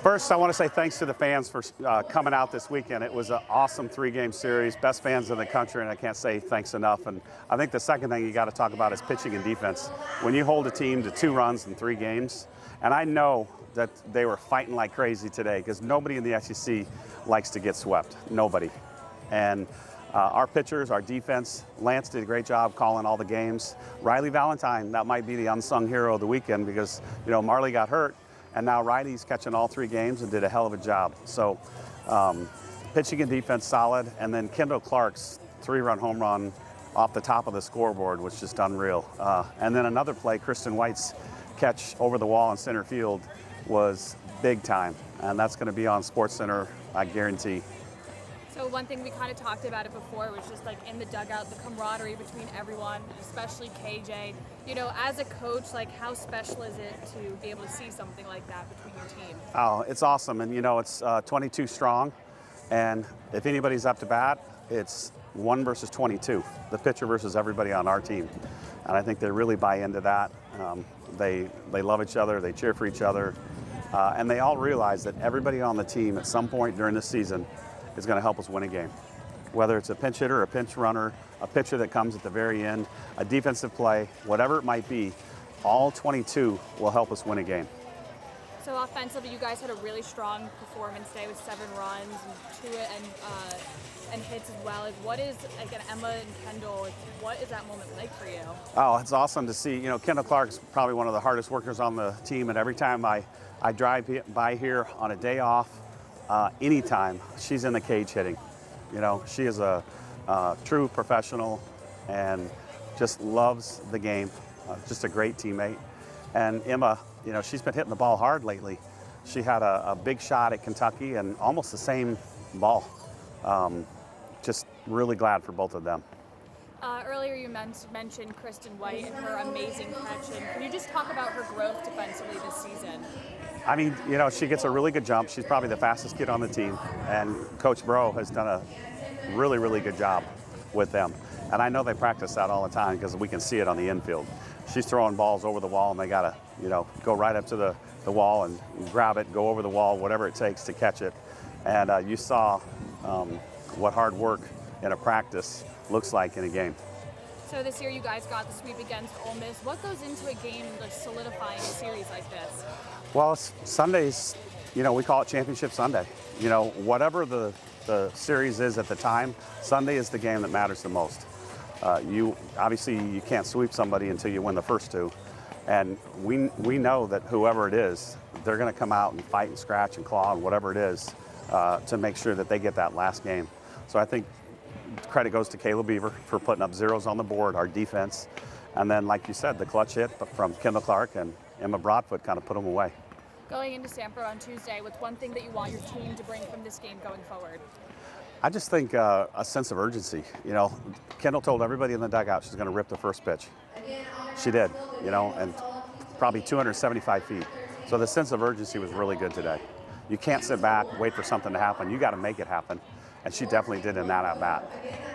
First, I want to say thanks to the fans for coming out this weekend. It was an awesome 3-game series, best fans in the country, and I can't say thanks enough. And I think the second thing you got to talk about is pitching and defense. When you hold a team to 2 runs in 3 games, and I know that they were fighting like crazy today because nobody in the SEC likes to get swept. Nobody. And our pitchers, our defense, Lance did a great job calling all the games. Riley Valentine, that might be the unsung hero of the weekend because, Marley got hurt. And now Riley's catching all 3 games and did a hell of a job. So pitching and defense solid. And then Kendall Clark's 3-run home run off the top of the scoreboard was just unreal. And then another play, Kristen White's catch over the wall in center field was big time. And that's going to be on SportsCenter, I guarantee. So one thing we kind of talked about it before was just like in the dugout, the camaraderie between everyone, especially KJ. As a coach, like how special is it to be able to see something like that between your team? Oh, it's awesome. And it's 22 strong. And if anybody's up to bat, it's 1 versus 22, the pitcher versus everybody on our team. And I think they really buy into that. They love each other, they cheer for each other. And they all realize that everybody on the team at some point during the season is going to help us win a game. Whether it's a pinch hitter, a pinch runner, a pitcher that comes at the very end, a defensive play, whatever it might be, all 22 will help us win a game. So offensively, you guys had a really strong performance today with 7 runs and 2 and hits as well. What is, again, Emma and Kendall, what is that moment like for you? Oh, it's awesome to see. Kendall Clark's probably one of the hardest workers on the team, and every time I drive by here on a day off, anytime, she's in the cage hitting. She is a true professional and just loves the game, just a great teammate. And Emma, she's been hitting the ball hard lately. She had a big shot at Kentucky and almost the same ball. Just really glad for both of them. Earlier you mentioned Kristen White and her amazing catch. And can you just talk about her growth defensively this season? I mean, she gets a really good jump. She's probably the fastest kid on the team. And Coach Bro has done a really, really good job with them. And I know they practice that all the time because we can see it on the infield. She's throwing balls over the wall and they got to, go right up to the wall and grab it, go over the wall, whatever it takes to catch it. And you saw what hard work in a practice looks like in a game. So this year you guys got the sweep against Ole Miss. What goes into a game like solidifying a series like this? Well, Sundays, we call it Championship Sunday. Whatever the series is at the time, Sunday is the game that matters the most. Obviously you can't sweep somebody until you win the first 2. And we know that whoever it is, they're going to come out and fight and scratch and claw and whatever it is to make sure that they get that last game. So I think credit goes to Caleb Beaver for putting up zeros on the board, our defense. And then, like you said, the clutch hit from Kendall Clark and Emma Broadfoot kind of put them away. Going into Sanford on Tuesday, what's one thing that you want your team to bring from this game going forward? I just think a sense of urgency. Kendall told everybody in the dugout she's going to rip the first pitch. She did, and probably 275 feet. So the sense of urgency was really good today. You can't sit back, wait for something to happen. You got to make it happen. And she definitely did in that at-bat.